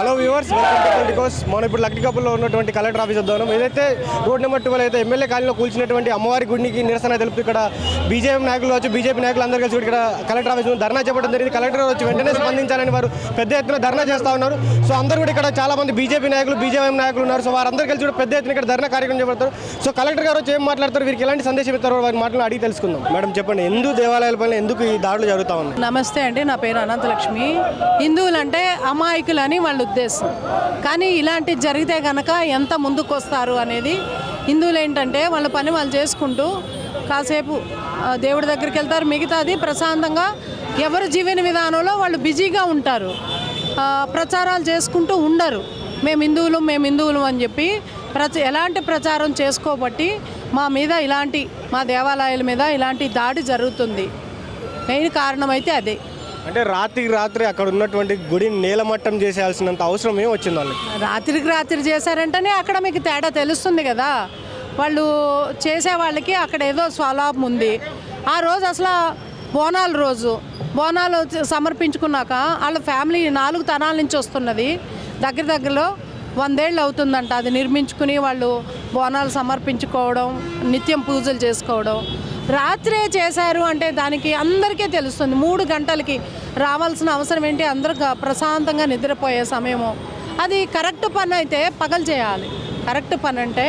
Hello viewers, welcome to Politicos. మనం ఇప్పుడు లక్డికప్పుల్లో ఉన్నటువంటి కలెక్టర్ ఆఫీస్ వద్దాం. ఏదైతే రోడ్ నెంబర్ 12 అయితే ఎమ్మెల్యే కాలనీలో కూల్చినటువంటి అమ్మవారి గుడికి నిరసన తెలుపుతూ ఇక్కడ బీజేపీ నాయకులు వచ్చి బీజేపీ నాయకులు అందరూ కలిసి ఇక్కడ కలెక్టర్ ఆఫీస్ ధర్నా చేపట్టడం జరిగింది. కలెక్టర్ వచ్చి వెంటనే స్పందించాలని వారు పెద్ద ఎత్తున ధర్నా చేస్తూ ఉన్నారు. సో అందరూ కూడా ఇక్కడ చాలా మంది బీజేపీ నాయకులు బీజేపీ నాయకులు ఉన్నారు. సో వారందరూ కలిసి కూడా పెద్ద ఎత్తున ఇక్కడ ధర్నా కార్యక్రమం చేపడతారు. సో కలెక్టర్ గారు వచ్చి ఏం మాట్లాడతారు, వీరికి ఎలాంటి సందేశం ఇస్తారో వారి మాటలను అడిగి తెలుసుకుందాం. మేడం చెప్పండి, హిందూ దేవాలయాలపైన ఎందుకు ఈ దాడులు జరుగుతూ ఉన్నాయి? నమస్తే అండి, నా పేరు అనంతలక్ష్మి. హిందువులంటే అమాయకులని వాళ్ళ ఉద్దేశం, కానీ ఇలాంటి జరిగితే కనుక ఎంత ముందుకు వస్తారు అనేది. హిందువులు ఏంటంటే వాళ్ళ పని వాళ్ళు చేసుకుంటూ కాసేపు దేవుడి దగ్గరికి వెళ్తారు, మిగతాది ప్రశాంతంగా ఎవరి జీవన విధానంలో వాళ్ళు బిజీగా ఉంటారు. ప్రచారాలు చేసుకుంటూ ఉండరు. మేము హిందువులు అని చెప్పి ఎలాంటి ప్రచారం చేసుకోబట్టి మా దేవాలయాల మీద ఇలాంటి దాడి జరుగుతుంది. మెయిన్ కారణం అయితే అదే. అంటే రాత్రి అక్కడ ఉన్నటువంటి గుడిని నేలమట్టం చేసేయాల్సినంత అవసరం ఏం వచ్చింది వాళ్ళకి? రాత్రి చేశారంటేనే అక్కడ మీకు తేడా తెలుస్తుంది కదా. వాళ్ళు చేసే వాళ్ళకి అక్కడ ఏదో స్వలాభం ఉంది. ఆ రోజు అసలు బోనాలు సమర్పించుకున్నాక వాళ్ళ ఫ్యామిలీ 4 తరాల నుంచి వస్తున్నది. దగ్గరలో 100 ఏళ్ళు అవుతుందంట అది నిర్మించుకుని వాళ్ళు బోనాలు సమర్పించుకోవడం, నిత్యం పూజలు చేసుకోవడం. రాత్రే చేశారు అంటే దానికి అందరికీ తెలుస్తుంది. 3 గంటలకి రావాల్సిన అవసరం ఏంటి? అందరూ ప్రశాంతంగా నిద్రపోయే సమయము. అది కరెక్ట్ పని అయితే పగలు చేయాలి. కరెక్ట్ పని అంటే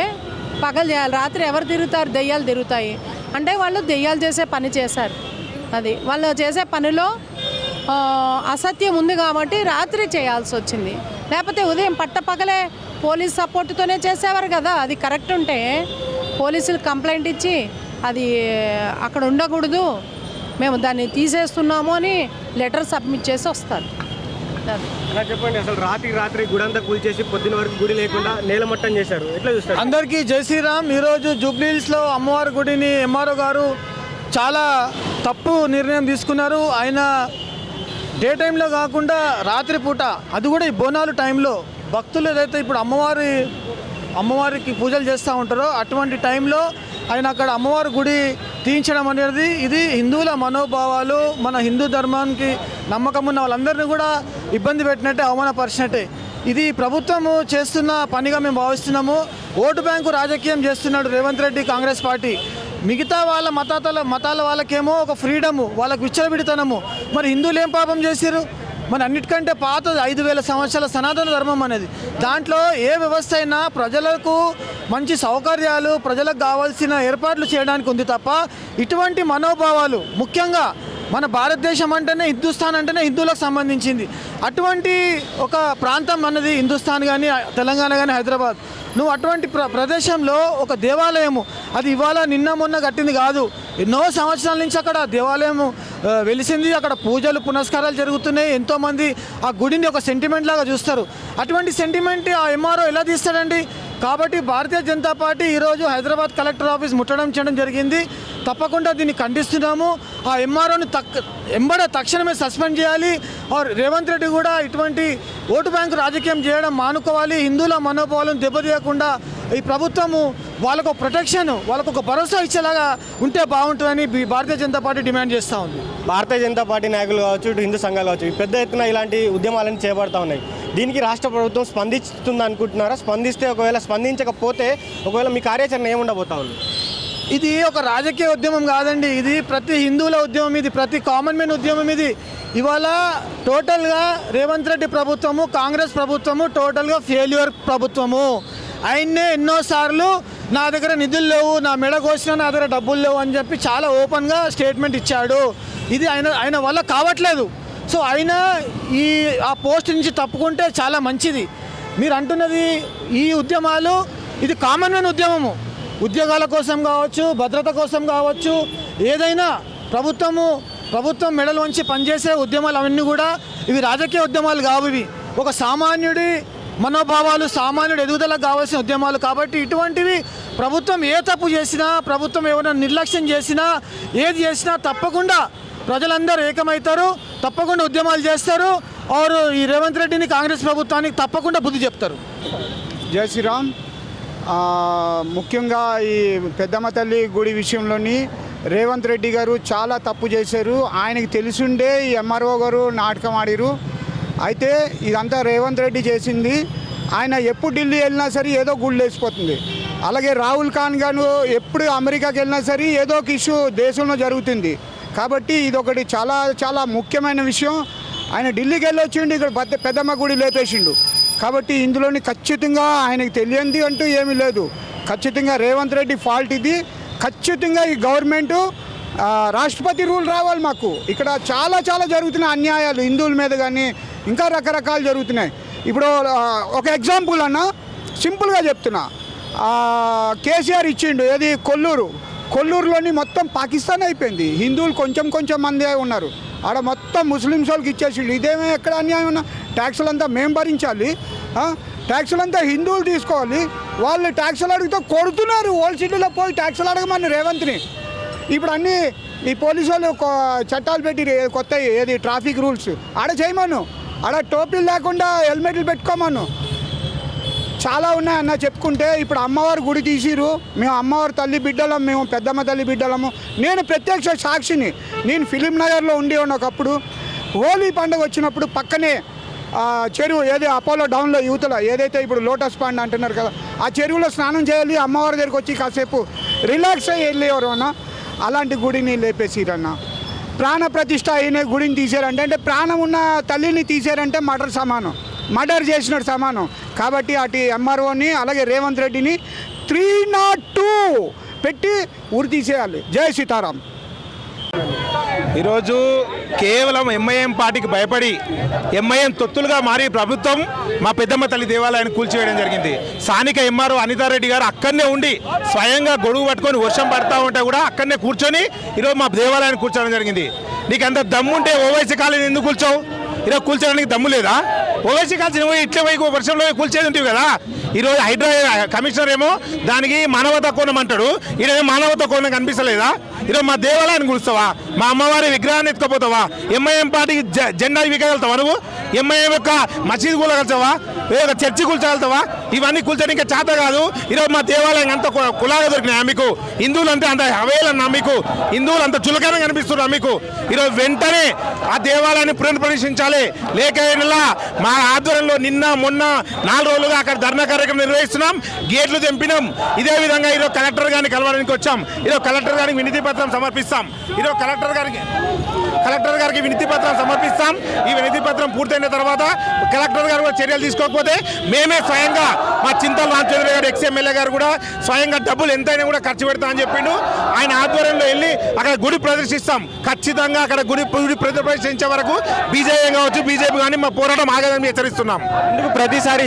పగలు చేయాలి. రాత్రి ఎవరు తిరుగుతారు? దెయ్యాలు తిరుగుతాయి. అంటే వాళ్ళు దెయ్యాలు చేసే పని చేశారు. అది వాళ్ళు చేసే పనిలో అసత్యం ఉంది కాబట్టి రాత్రి చేయాల్సి వచ్చింది. లేకపోతే ఉదయం పట్టపగలే పోలీస్ సపోర్టుతోనే చేసేవారు కదా. అది కరెక్ట్ ఉంటే పోలీసులు కంప్లైంట్ ఇచ్చి అది అక్కడ ఉండకూడదు, మేము దాన్ని తీసేస్తున్నాము అని లెటర్ సబ్మిట్ చేసి వస్తారు. అలా చెప్పండి, అసలు రాత్రి గుడి అంతా కూల్చేసి పొద్దున వరకు గుడి లేకుండా నేలమట్టం చేశారు, ఎట్లా చూస్తారు? అందరికీ జై శ్రీరామ్. ఈరోజు జూబ్లీహిల్స్లో అమ్మవారి గుడిని ఎంఆర్ఓ గారు చాలా తప్పు నిర్ణయం తీసుకున్నారు. ఆయన డే టైంలో కాకుండా రాత్రిపూట, అది కూడా ఈ బోనాలు టైంలో భక్తులు ఏదైతే ఇప్పుడు అమ్మవారికి పూజలు చేస్తూ ఉంటారో అటువంటి టైంలో ఆయన అక్కడ అమ్మవారి గుడి తీయించడం అనేది ఇది హిందువుల మనోభావాలు, మన హిందూ ధర్మానికి నమ్మకం ఉన్న వాళ్ళందరినీ కూడా ఇబ్బంది పెట్టినట్టే, అవమానపరిచినట్టే. ఇది ప్రభుత్వము చేస్తున్న పనిగా మేము భావిస్తున్నాము. ఓటు బ్యాంకు రాజకీయం చేస్తున్నాడు రేవంత్ రెడ్డి, కాంగ్రెస్ పార్టీ. మిగతా వాళ్ళ మతాల వాళ్ళకేమో ఒక ఫ్రీడము, వాళ్ళకు విచ్చలవిడితనము. మరి హిందువులు ఏం పాపం చేశారు? మన అన్నిటికంటే పాత 5000 సంవత్సరాల సనాతన ధర్మం అనేది. దాంట్లో ఏ వ్యవస్థ అయినా ప్రజలకు మంచి సౌకర్యాలు, ప్రజలకు కావాల్సిన ఏర్పాట్లు చేయడానికి ఉంది తప్ప ఇటువంటి మనోభావాలు, ముఖ్యంగా మన భారతదేశం అంటేనే హిందుస్థాన్ అంటేనే హిందువులకు సంబంధించింది. అటువంటి ఒక ప్రాంతం అన్నది హిందుస్థాన్ కానీ తెలంగాణ కానీ హైదరాబాద్. నువ్వు అటువంటి ప్రదేశంలో ఒక దేవాలయము, అది ఇవాళ నిన్న మొన్న కట్టింది కాదు, ఎన్నో సంవత్సరాల నుంచి అక్కడ దేవాలయం వెలిసింది. అక్కడ పూజలు పునస్కారాలు జరుగుతున్నాయి. ఎంతోమంది ఆ గుడిని ఒక సెంటిమెంట్ లాగా చూస్తారు. అటువంటి సెంటిమెంట్ ఆ ఎంఆర్ఓ ఎలా తీస్తాడండి? కాబట్టి భారతీయ జనతా పార్టీ ఈరోజు హైదరాబాద్ కలెక్టర్ ఆఫీస్ ముట్టడం చేయడం జరిగింది. తప్పకుండా దీన్ని ఖండిస్తున్నాము. ఆ ఎంఆర్ఓని తక్షణమే సస్పెండ్ చేయాలి. రేవంత్ రెడ్డి కూడా ఇటువంటి ఓటు బ్యాంకు రాజకీయం చేయడం మానుకోవాలి. హిందువుల మనోభావాలను దెబ్బతీయకుండా ఈ ప్రభుత్వము వాళ్ళకు ప్రొటెక్షన్, వాళ్ళకు ఒక భరోసా ఇచ్చేలాగా ఉంటే బాగుంటుందని భారతీయ జనతా పార్టీ డిమాండ్ చేస్తూ ఉంది. భారతీయ జనతా పార్టీ నాయకులు కావచ్చు, ఇటు హిందూ సంఘాలు కావచ్చు, పెద్ద ఎత్తున ఇలాంటి ఉద్యమాలను చేపడతా ఉన్నాయి. దీనికి రాష్ట్ర ప్రభుత్వం స్పందిస్తుంది అనుకుంటున్నారా? స్పందిస్తే, ఒకవేళ స్పందించకపోతే ఒకవేళ మీ కార్యాచరణ ఏముండబోతా ఉంది? ఇది ఒక రాజకీయ ఉద్యమం కాదండి, ఇది ప్రతి హిందువుల ఉద్యమం, ఇది ప్రతి కామన్ మ్యాన్ ఉద్యమం. ఇది ఇవాళ టోటల్గా రేవంత్ రెడ్డి ప్రభుత్వము, కాంగ్రెస్ ప్రభుత్వము టోటల్గా ఫెయిల్యూర్ ప్రభుత్వము. ఆయన్నే ఎన్నోసార్లు నా దగ్గర నిధులు లేవు, నా మెడ కోసినా నా దగ్గర డబ్బులు లేవు అని చెప్పి చాలా ఓపెన్గా స్టేట్మెంట్ ఇచ్చాడు. ఇది ఆయన వల్ల కావట్లేదు. సో ఆయన ఆ పోస్ట్ నుంచి తప్పుకుంటే చాలా మంచిది. మీరు అంటున్నది ఈ ఉద్యమాలు, ఇది కామన్ మ్యాన్ ఉద్యమము. ఉద్యోగాల కోసం కావచ్చు, భద్రత కోసం కావచ్చు, ఏదైనా ప్రభుత్వం మెడలు వంచి పనిచేసే ఉద్యమాలు అవన్నీ కూడా ఇవి రాజకీయ ఉద్యమాలు కావు. ఇవి ఒక సామాన్యుడి మనోభావాలు, సామాన్యుడు ఎదుగుదలకు కావాల్సిన ఉద్యమాలు. కాబట్టి ఇటువంటివి ప్రభుత్వం ఏ తప్పు చేసినా, ప్రభుత్వం ఏమైనా నిర్లక్ష్యం చేసినా, ఏది చేసినా తప్పకుండా ప్రజలందరూ ఏకమవుతారు, తప్పకుండా ఉద్యమాలు చేస్తారు. ఈ రేవంత్ రెడ్డిని, కాంగ్రెస్ ప్రభుత్వానికి తప్పకుండా బుద్ధి చెప్తారు. జై శ్రీరామ్. ముఖ్యంగా ఈ పెద్దమ్మ తల్లి గుడి విషయంలోని రేవంత్ రెడ్డి గారు చాలా తప్పు చేశారు. ఆయనకి తెలిసిండే ఈ ఎంఆర్ఓ గారు నాటకం ఆడిరు. అయితే ఇదంతా రేవంత్ రెడ్డి చేసింది. ఆయన ఎప్పుడు ఢిల్లీ వెళ్ళినా సరే ఏదో గుళ్ళు వేసిపోతుంది. అలాగే రాహుల్ ఖాన్ గారు ఎప్పుడు అమెరికాకి వెళ్ళినా సరే ఏదో ఒక ఇష్యూ దేశంలో జరుగుతుంది. కాబట్టి ఇదొకటి చాలా చాలా ముఖ్యమైన విషయం. ఆయన ఢిల్లీకి వెళ్ళి వచ్చిండు, ఇక్కడ పెద్దమ్మ గుడి లేపేసిండు. కాబట్టి ఇందులోని ఖచ్చితంగా ఆయనకి తెలియంది అంటూ ఏమీ లేదు. ఖచ్చితంగా రేవంత్ రెడ్డి ఫాల్ట్ ఇది. ఖచ్చితంగా ఈ గవర్నమెంటు రాష్ట్రపతి రూల్ రావాలి. మాకు ఇక్కడ చాలా చాలా జరుగుతున్నాయి అన్యాయాలు హిందువుల మీద, కానీ ఇంకా రకరకాలు జరుగుతున్నాయి. ఇప్పుడు ఒక ఎగ్జాంపుల్ అన్న సింపుల్గా చెప్తున్నా, కేసీఆర్ ఇచ్చిండు ఏది కొల్లూరులోని మొత్తం పాకిస్తాన్ అయిపోయింది. హిందువులు కొంచెం మంది ఉన్నారు, ఆడ మొత్తం ముస్లిమ్స్ వాళ్ళకి ఇచ్చేసిండు. ఇదేమో ఎక్కడ అన్యాయం ఉన్నా? ట్యాక్సులంతా మేము భరించాలి, ట్యాక్సులంతా హిందువులు తీసుకోవాలి. వాళ్ళు ట్యాక్సులు అడిగితే కొడుతున్నారు. ఓల్డ్ సిటీలో పోయి ట్యాక్సులు అడగమని రేవంత్ని. ఇప్పుడు అన్నీ ఈ పోలీసు వాళ్ళు చట్టాలు పెట్టి కొత్త ఏది ట్రాఫిక్ రూల్స్ ఆడ చేయమను, ఆడ టోపీలు లేకుండా హెల్మెట్లు పెట్టుకోమను. చాలా ఉన్నాయన్న చెప్పుకుంటే. ఇప్పుడు అమ్మవారి గుడి తీసిరు, మేము అమ్మవారి తల్లి బిడ్డలం, మేము పెద్దమ్మ తల్లి బిడ్డలము. నేను ప్రత్యక్ష సాక్షిని. నేను ఫిలిం నగర్లో ఉండేవాడిని ఒకప్పుడు. హోలీ పండుగ వచ్చినప్పుడు పక్కనే చెరువు ఏది అపోలో డౌన్లో యువతల ఏదైతే ఇప్పుడు లోటస్ పాండ్ అంటున్నారు కదా, ఆ చెరువులో స్నానం చేయాలి. అమ్మవారి దగ్గరికి వచ్చి కాసేపు రిలాక్స్ అయ్యి వెళ్ళేవారు అన్న. అలాంటి గుడిని లేపేసిరన్న. ప్రాణ ప్రతిష్ట అయిన గుడిని తీసారంటే, అంటే ప్రాణం ఉన్న తల్లిని తీసారంటే మర్డర్ చేసినట్టు సమానం. కాబట్టి అటు ఎంఆర్ఓని అలాగే రేవంత్ రెడ్డిని 302 పెట్టి ఊరి తీసేయాలి. జై సీతారాం. ఈరోజు కేవలం ఎంఐఎం పార్టీకి భయపడి ఎంఐఎం తొత్తులుగా మారి ప్రభుత్వం మా పెద్దమ్మ తల్లి దేవాలయాన్ని కూల్చివేయడం జరిగింది. స్థానిక ఎంఆర్ఓ అనితారెడ్డి గారు అక్కడనే ఉండి స్వయంగా గొడుగు పట్టుకొని వర్షం పడతా ఉంటే కూడా అక్కడనే కూర్చొని ఈరోజు మా దేవాలయాన్ని కూర్చోవడం జరిగింది. నీకు అంత దమ్ముంటే ఓవైసీ కాలేజీ ఎందుకు కూర్చోవు? ఈరోజు కూల్చోడానికి దమ్ము లేదా? ఓవైసీ కాలేజీ ఇట్లా పోయి వర్షంలో కూల్చేది ఉంటుంది కదా. ఈరోజు హైడ్రా కమిషనర్ ఏమో దానికి మానవతా కోణం అంటాడు, ఈరోజు మానవతా కోణం కనిపిస్తలేదా? ఈరోజు మా దేవాలయాన్ని కూలుస్తావా? మా అమ్మవారి విగ్రహాన్ని ఎత్తుకపోతావా? ఎంఐఎం పార్టీకి జెండా వికగలుగుతావా? నువ్వు ఎంఐఎం యొక్క మసీదు కూలగలుగుతావా? ఒక చర్చి కూల్చగలుగుతావా? ఇవన్నీ కూల్చడం ఇంకా చేత కాదు. ఈరోజు మా దేవాలయం అంత కులాగా దొరికినాయా మీకు? హిందువులు అంతే అంత హవేలన్నా మీకు? హిందువులు అంత చులకన కనిపిస్తున్నా మీకు? ఈరోజు వెంటనే ఆ దేవాలయాన్ని పునఃప్రతిష్ఠించాలి. లేక మా ఆధ్వర్యంలో నిన్న మొన్న 4 రోజులుగా అక్కడ ధర్నా కార్యక్రమం నిర్వహిస్తున్నాం, గేట్లు తెంపినాం. ఇదే విధంగా ఈరోజు కలెక్టర్ గారిని కలవడానికి వచ్చాం. ఈరోజు కలెక్టర్ గారికి వినతి పత్రం సమర్పిస్తాం. ఈరోజు కలెక్టర్ గారికి వినతి పత్రం సమర్పిస్తాం. ఈ వినతి పత్రం పూర్తయిన తర్వాత కలెక్టర్ గారు కూడా చర్యలు తీసుకోకపోతే మేమే స్వయంగా మా చింతల రామచంద్ర గారు ఎక్స్ఎమ్మెల్యే గారు కూడా స్వయంగా డబ్బులు ఎంతైనా కూడా ఖర్చు పెడతా అని చెప్పిండు. ఆయన ఆధ్వర్యంలో వెళ్ళి అక్కడ గుడి ప్రదర్శిస్తాం. ఖచ్చితంగా అక్కడ గుడి ప్రదర్శించే వరకు బీజేపీ కావచ్చు, బీజేపీ కానీ మా పోరాటం ఆగదని హెచ్చరిస్తున్నాం. ఎందుకు ప్రతిసారి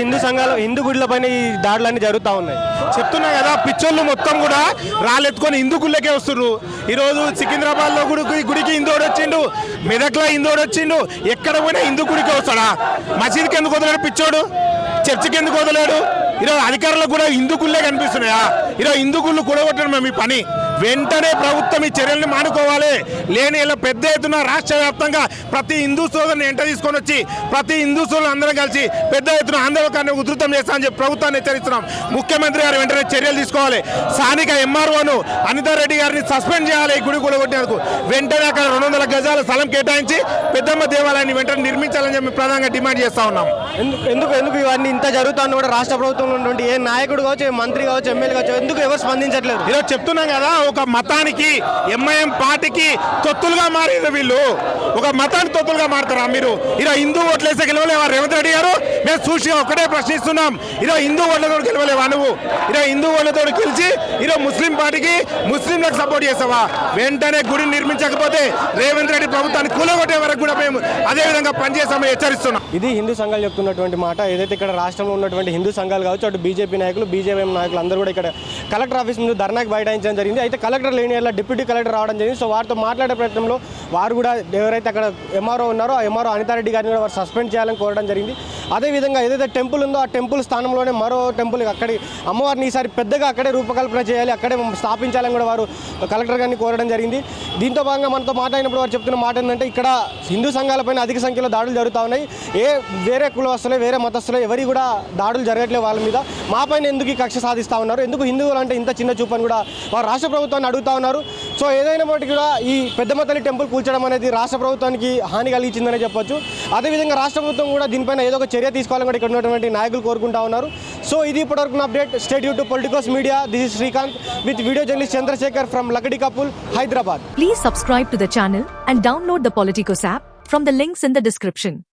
హిందూ గుడిల పైన ఈ దాడులన్నీ జరుగుతూ ఉన్నాయి? చెప్తున్నా కదా, పిచ్చోళ్ళు మొత్తం కూడా రాళ్ళెత్తుకొని హిందూ గుళ్ళకే వస్తున్నారు. ఈరోజు సికింద్రాబాద్లో గుడికి హిందోడు వచ్చిండు, మెదక్లో హిందోడు వచ్చిండు, ఎక్కడ పోయినా హిందూ గుడికి వస్తాడా? మసీద్కి ఎందుకు వదలేడు పిచ్చోడు? చర్చికి ఎందుకు వదలేడు? ఈరోజు అధికారులకు కూడా హిందూ గుళ్ళే కనిపిస్తున్నాయా? ఈరోజు హిందూ గుళ్ళు కూడగొట్టడం మేము ఈ పని. వెంటనే ప్రభుత్వం ఈ చర్యల్ని మానుకోవాలి. లేని ఇలా పెద్ద ఎత్తున రాష్ట్ర వ్యాప్తంగా ప్రతి హిందూ సోదరుని ఎంట తీసుకొని వచ్చి ప్రతి హిందూ సోదరులు అందరం కలిసి పెద్ద ఎత్తున ఆందోళనకాన్ని ఉధృతం చేస్తామని చెప్పి ప్రభుత్వాన్ని హెచ్చరిస్తున్నాం. ముఖ్యమంత్రి గారు వెంటనే చర్యలు తీసుకోవాలి. స్థానిక ఎంఆర్ఓను అనితారెడ్డి గారిని సస్పెండ్ చేయాలి. ఈ గుడి కూడగొట్టేందుకు వెంటనే అక్కడ 200 గజాల స్థలం కేటాయించి పెద్దమ్మ దేవాలయాన్ని వెంటనే నిర్మించాలని చెప్పి ప్రధానంగా డిమాండ్ చేస్తా ఉన్నాం. ఎందుకు ఇవన్నీ ఇంత జరుగుతున్నా కూడా రాష్ట్ర ప్రభుత్వంలో ఉన్నటువంటి ఏ నాయకుడు కావచ్చు, ఏ మంత్రి కావచ్చు, ఎమ్మెల్యే కావచ్చు, ఎందుకు ఎవరు స్పందించట్లేదు? ఈరోజు చెప్తున్నాం కదా, ఒక మతానికి ఎంఐఎం పార్టీకి తొత్తులుగా మారేది వీళ్ళు. ఒక మతానికి తొత్తులుగా మారుతారా మీరు? ఈరోజు హిందూ ఓట్లేసే గెలవలేవా రేవంత్ రెడ్డి గారు? మేము సూచిగా ఒకటే ప్రశ్నిస్తున్నాం. ఈరోజు హిందూ ఓట్లతో గెలవలేవా నువ్వు? ఈరోజు హిందూ ఓట్లతో గెలిచి ఈరోజు ముస్లిం పార్టీకి ముస్లింలకు సపోర్ట్ చేస్తావా? వెంటనే గుడిని నిర్మించకపోతే రేవంత్ రెడ్డి ప్రభుత్వాన్ని కూలగొట్టే వరకు కూడా మేము అదే విధంగా పనిచేస్తామని హెచ్చరిస్తున్నాం. ఇది హిందూ సంఘాలు చెప్తున్నటువంటి మాట. ఏదైతే ఇక్కడ రాష్ట్రంలో ఉన్నటువంటి హిందూ సంఘాలు కావచ్చు, అటు బీజేపీ నాయకులు, బీజేపీ నాయకులు అందరూ కూడా ఇక్కడ కలెక్టర్ ఆఫీస్ ముందు ధర్నాకి బైఠాయించడం జరిగింది. అయితే కలెక్టర్ లేని వల్ల డిప్యూటీ కలెక్టర్ రావడం జరిగింది. సో వారితో మాట్లాడే ప్రయత్నంలో వారు కూడా ఎవరైతే అక్కడ ఎంఆర్ఓ ఉన్నారో ఆ ఎంఆర్ఓ అనితారెడ్డి గారిని కూడా వారు సస్పెండ్ చేయాలని కోరడం జరిగింది. అదేవిధంగా ఏదైతే టెంపుల్ ఉందో ఆ టెంపుల్ స్థానంలోనే మరో టెంపుల్ అక్కడి అమ్మవారిని ఈసారి పెద్దగా అక్కడే రూపకల్పన చేయాలి, అక్కడే స్థాపించాలని కూడా వారు కలెక్టర్ గారిని కోరడం జరిగింది. దీంతో భాగంగా మనతో మాట్లాడినప్పుడు వారు చెప్తున్న మాట ఏంటంటే, ఇక్కడ హిందూ సంఘాలపైన అధిక సంఖ్యలో దాడులు జరుగుతూ ఉన్నాయి. వేరే కులవస్తులే, వేరే మతస్థులే ఎవరి కూడా దాడులు జరగట్లేదు వాళ్ళ మీద. మా పైన ఎందుకు ఈ కక్ష సాధిస్తూ ఉన్నారు? ఎందుకు హిందువులు అంటే ఇంత చిన్న చూపని కూడా వారు రాష్ట్ర ప్రభుత్వం ప్రభుత్వాన్ని అడుగుతా ఉన్నారు. సో ఏదైనా మటుకు కూడా ఈ పెద్దమ్మ తల్లి టెంపుల్ కూల్చడం అనేది రాష్ట్ర ప్రభుత్వానికి హాని కలిగించిందని చెప్పొచ్చు. అదేవిధంగా రాష్ట్ర ప్రభుత్వం కూడా దీనిపైన ఏదో ఒక చర్య తీసుకోవాలని కూడా ఇక్కడ ఉన్నటువంటి నాయకులు కోరుకుంటా ఉన్నారు. సో ఇది ఇప్పటివరకు update. State YouTube Politicos media. This is Srikanth with video journalist Chandrasekhar from Lakadikapul, Hyderabad. Please subscribe to the channel and download the Politicos app from the links in the description.